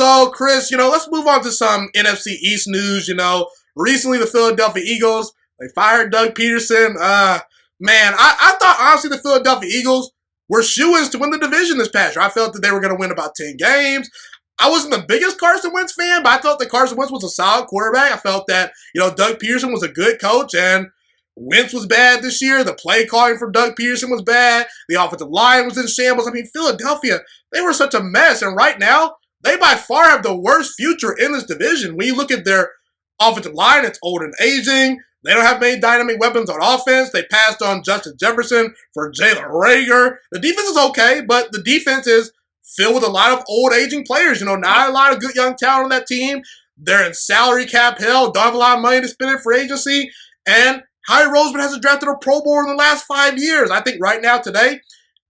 So, Chris, let's move on to some NFC East news. Recently the Philadelphia Eagles, they fired Doug Peterson. Man, I thought, honestly, the Philadelphia Eagles were shoo-ins to win the division this past year. I felt that they were going to win about 10 games. I wasn't the biggest Carson Wentz fan, but I thought that Carson Wentz was a solid quarterback. I felt that, Doug Peterson was a good coach, and Wentz was bad this year. The play calling for Doug Peterson was bad. The offensive line was in shambles. I mean, Philadelphia, they were such a mess. And right now, they by far have the worst future in this division. When you look at their offensive line, it's old and aging. They don't have many dynamic weapons on offense. They passed on Justin Jefferson for Jalen Reagor. The defense is okay, but the defense is filled with a lot of old, aging players. Not a lot of good young talent on that team. They're in salary cap hell. Don't have a lot of money to spend in free agency. And Howie Roseman hasn't drafted a Pro Bowler in the last 5 years. I think right now, today,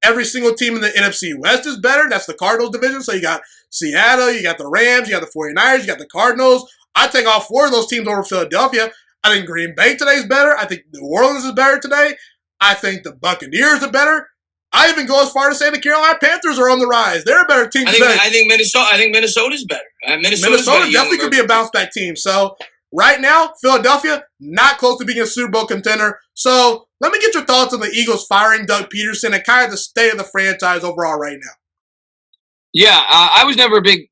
every single team in the NFC West is better. That's the Cardinals division. So you got Seattle, you got the Rams, you got the 49ers, you got the Cardinals. I take all 4 of those teams over Philadelphia. I think Green Bay today is better. I think New Orleans is better today. I think the Buccaneers are better. I even go as far to say the Carolina Panthers are on the rise. They're a better team today. I think Minnesota's better. Minnesota definitely could be a bounce back team. So right now, Philadelphia, not close to being a Super Bowl contender. So let me get your thoughts on the Eagles firing Doug Peterson and kind of the state of the franchise overall right now. Yeah, I was never a big,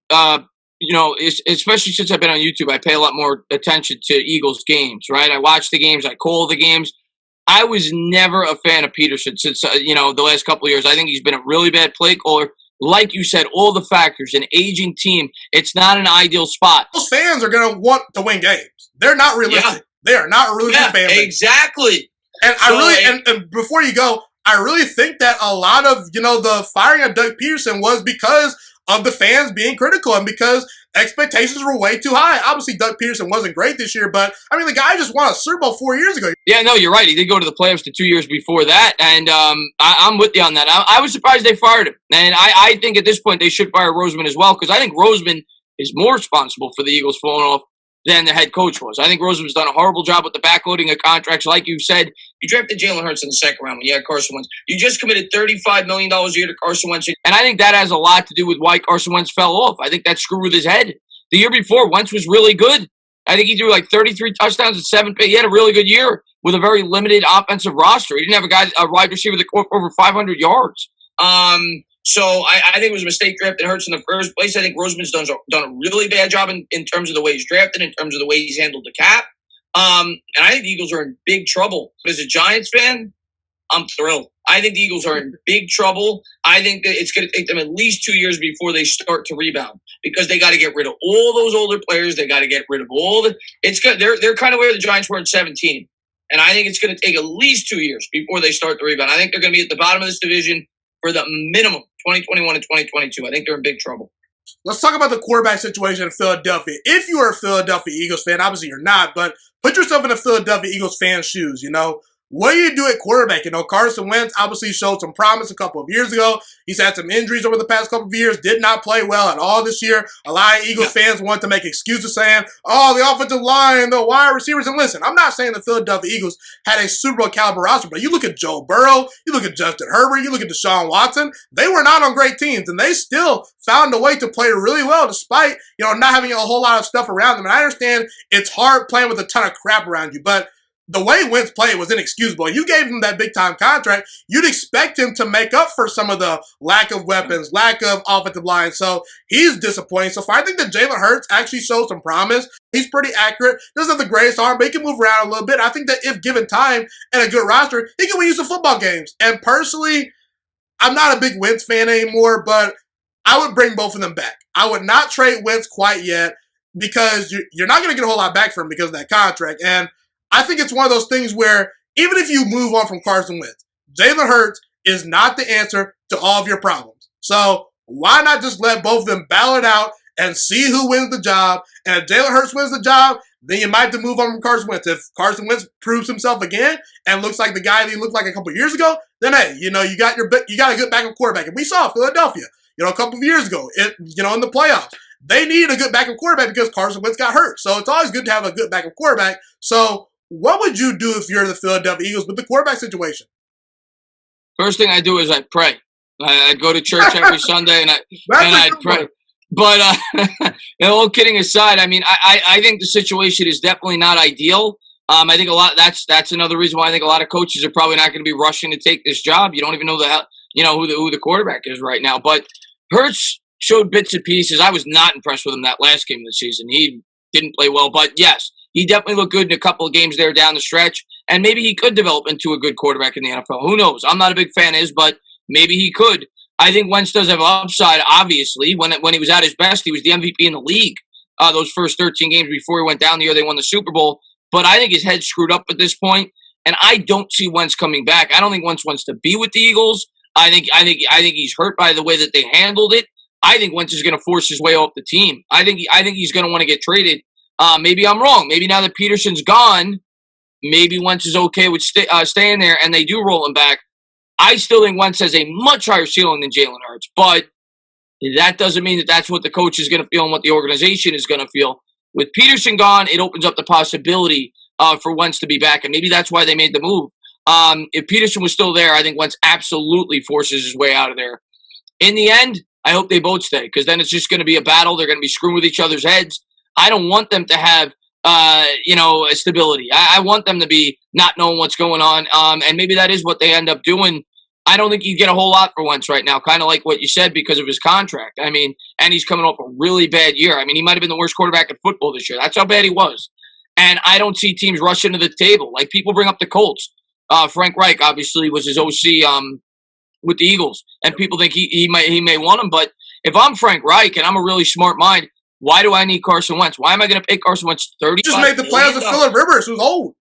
especially since I've been on YouTube, I pay a lot more attention to Eagles games, right? I watch the games, I call the games. I was never a fan of Peterson since, the last couple of years. I think he's been a really bad play caller. Like you said, all the factors, an aging team, it's not an ideal spot. Those fans are going to want to win games. They're not realistic. Yeah. They are not a realistic fan base. Exactly. And and before you go, I really think that a lot of, the firing of Doug Peterson was because of the fans being critical and because expectations were way too high. Obviously, Doug Peterson wasn't great this year, but, the guy just won a Super Bowl 4 years ago. Yeah, no, you're right. He did go to the playoffs the 2 years before that, and I'm with you on that. I was surprised they fired him, and I think at this point they should fire Roseman as well, because I think Roseman is more responsible for the Eagles falling off than the head coach was. I think Roseman's done a horrible job with the backloading of contracts. Like you said, you drafted Jalen Hurts in the second round when you had Carson Wentz. You just committed $35 million a year to Carson Wentz. And I think that has a lot to do with why Carson Wentz fell off. I think that screwed with his head. The year before, Wentz was really good. I think he threw like 33 touchdowns and 7 picks. He had a really good year with a very limited offensive roster. He didn't have a wide receiver that caught over 500 yards. So I think it was a mistake drafting Hurts in the first place. I think Roseman's done a really bad job in terms of the way he's drafted, in terms of the way he's handled the cap. And I think the Eagles are in big trouble. But as a Giants fan, I'm thrilled. I think the Eagles are in big trouble. I think that it's going to take them at least 2 years before they start to rebound, because they got to get rid of all those older players. They got to get rid of all the. It's good. They're kind of where the Giants were in 17, and I think it's going to take at least 2 years before they start to rebound. I think they're going to be at the bottom of this division for the minimum 2021 and 2022. I think they're in big trouble. Let's talk about the quarterback situation in Philadelphia. If you are a Philadelphia Eagles fan, obviously you're not, but put yourself in the Philadelphia Eagles fan's shoes, What do you do at quarterback? Carson Wentz obviously showed some promise a couple of years ago. He's had some injuries over the past couple of years, did not play well at all this year. A lot of Eagles fans want to make excuses saying, the offensive line, the wide receivers. And listen, I'm not saying the Philadelphia Eagles had a Super Bowl caliber roster, but you look at Joe Burrow, you look at Justin Herbert, you look at Deshaun Watson, they were not on great teams, and they still found a way to play really well despite, not having a whole lot of stuff around them. And I understand it's hard playing with a ton of crap around you, but the way Wentz played was inexcusable. You gave him that big-time contract, you'd expect him to make up for some of the lack of weapons, lack of offensive line. So he's disappointing. So far, I think that Jalen Hurts actually shows some promise. He's pretty accurate. Doesn't have the greatest arm, but he can move around a little bit. I think that if given time and a good roster, he can win you some football games. And personally, I'm not a big Wentz fan anymore, but I would bring both of them back. I would not trade Wentz quite yet because you're not going to get a whole lot back from him because of that contract. And I think it's one of those things where even if you move on from Carson Wentz, Jalen Hurts is not the answer to all of your problems. So why not just let both of them battle it out and see who wins the job? And if Jalen Hurts wins the job, then you might have to move on from Carson Wentz. If Carson Wentz proves himself again and looks like the guy that he looked like a couple years ago, then hey, you got a good backup quarterback. And we saw Philadelphia, a couple of years ago, in the playoffs. They needed a good backup quarterback because Carson Wentz got hurt. So it's always good to have a good backup quarterback. So what would you do if you're the Philadelphia Eagles with the quarterback situation? First thing I do is I pray. I'd go to church every Sunday and I'd pray. But all kidding aside, I mean, I think the situation is definitely not ideal. I think that's another reason why I think a lot of coaches are probably not going to be rushing to take this job. You don't even know who the quarterback is right now. But Hurts showed bits and pieces. I was not impressed with him that last game of the season. He didn't play well, but yes, he definitely looked good in a couple of games there down the stretch. And maybe he could develop into a good quarterback in the NFL. Who knows? I'm not a big fan of his, but maybe he could. I think Wentz does have upside, obviously. When he was at his best, he was the MVP in the league those first 13 games before he went down the year they won the Super Bowl. But I think his head's screwed up at this point, and I don't see Wentz coming back. I don't think Wentz wants to be with the Eagles. I think he's hurt by the way that they handled it. I think Wentz is going to force his way off the team. I think he's going to want to get traded. Maybe I'm wrong. Maybe now that Peterson's gone, maybe Wentz is okay with staying there, and they do roll him back. I still think Wentz has a much higher ceiling than Jalen Hurts, but that doesn't mean that that's what the coach is going to feel and what the organization is going to feel. With Peterson gone, it opens up the possibility for Wentz to be back, and maybe that's why they made the move. If Peterson was still there, I think Wentz absolutely forces his way out of there. In the end, I hope they both stay, because then it's just going to be a battle. They're going to be screwing with each other's heads. I don't want them to have a stability. I want them to be not knowing what's going on, and maybe that is what they end up doing. I don't think you get a whole lot for Wentz right now, kind of like what you said, because of his contract. I mean, and he's coming off a really bad year. I mean, he might have been the worst quarterback in football this year. That's how bad he was. And I don't see teams rushing to the table. Like, people bring up the Colts. Frank Reich, obviously, was his OC with the Eagles. And people think he may want him. But if I'm Frank Reich and I'm a really smart mind, why do I need Carson Wentz? Why am I going to pay Carson Wentz $35 Just made the playoffs with Phillip Rivers, who's old.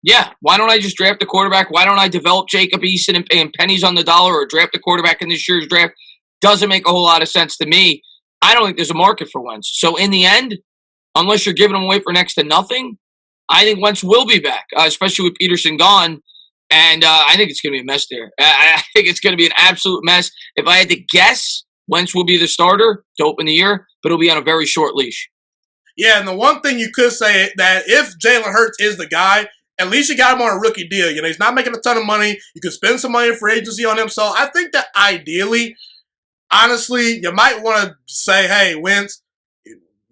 Yeah, why don't I just draft a quarterback? Why don't I develop Jacob Eason and pay him pennies on the dollar, or draft a quarterback in this year's draft? Doesn't make a whole lot of sense to me. I don't think there's a market for Wentz. So in the end, unless you're giving him away for next to nothing, I think Wentz will be back, especially with Peterson gone. And I think it's going to be a mess there. I think it's going to be an absolute mess. If I had to guess, Wentz will be the starter to open the year, but it'll be on a very short leash. Yeah, and the one thing you could say that if Jalen Hurts is the guy, at least you got him on a rookie deal. You know, he's not making a ton of money. You could spend some money in free agency on him. So I think that ideally, honestly, you might want to say, hey, Wentz,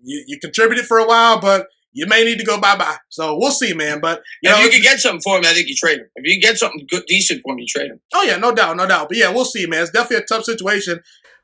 you contributed for a while, but you may need to go bye-bye. So we'll see, man. But if you can get something for him, I think you trade him. If you can get something good, decent for him, you trade him. Oh, yeah, no doubt. But yeah, we'll see, man. It's definitely a tough situation.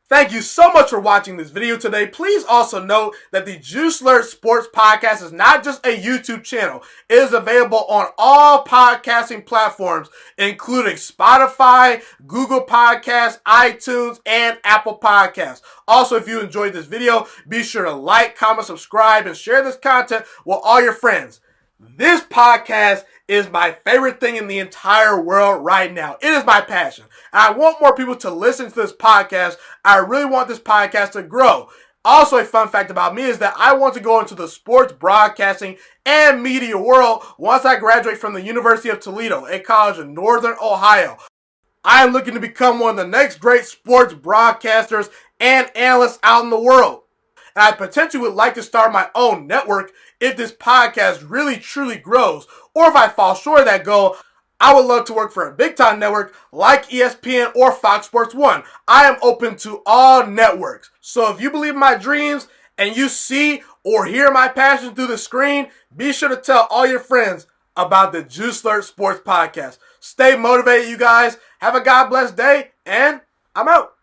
Thank you so much for watching this video today. Please also note that the Juice Alert Sports Podcast is not just a YouTube channel. It is available on all podcasting platforms, including Spotify, Google Podcasts, iTunes, and Apple Podcasts. Also, if you enjoyed this video, be sure to like, comment, subscribe, and share this content with all your friends. This podcast is my favorite thing in the entire world right now. It is my passion. And I want more people to listen to this podcast. I really want this podcast to grow. Also, a fun fact about me is that I want to go into the sports broadcasting and media world once I graduate from the University of Toledo, a college in Northern Ohio. I am looking to become one of the next great sports broadcasters and analysts out in the world. And I potentially would like to start my own network if this podcast really truly grows. Or if I fall short of that goal, I would love to work for a big-time network like ESPN or Fox Sports 1. I am open to all networks. So if you believe in my dreams and you see or hear my passion through the screen, be sure to tell all your friends about the Juice Alert Sports Podcast. Stay motivated, you guys. Have a God bless day, and I'm out.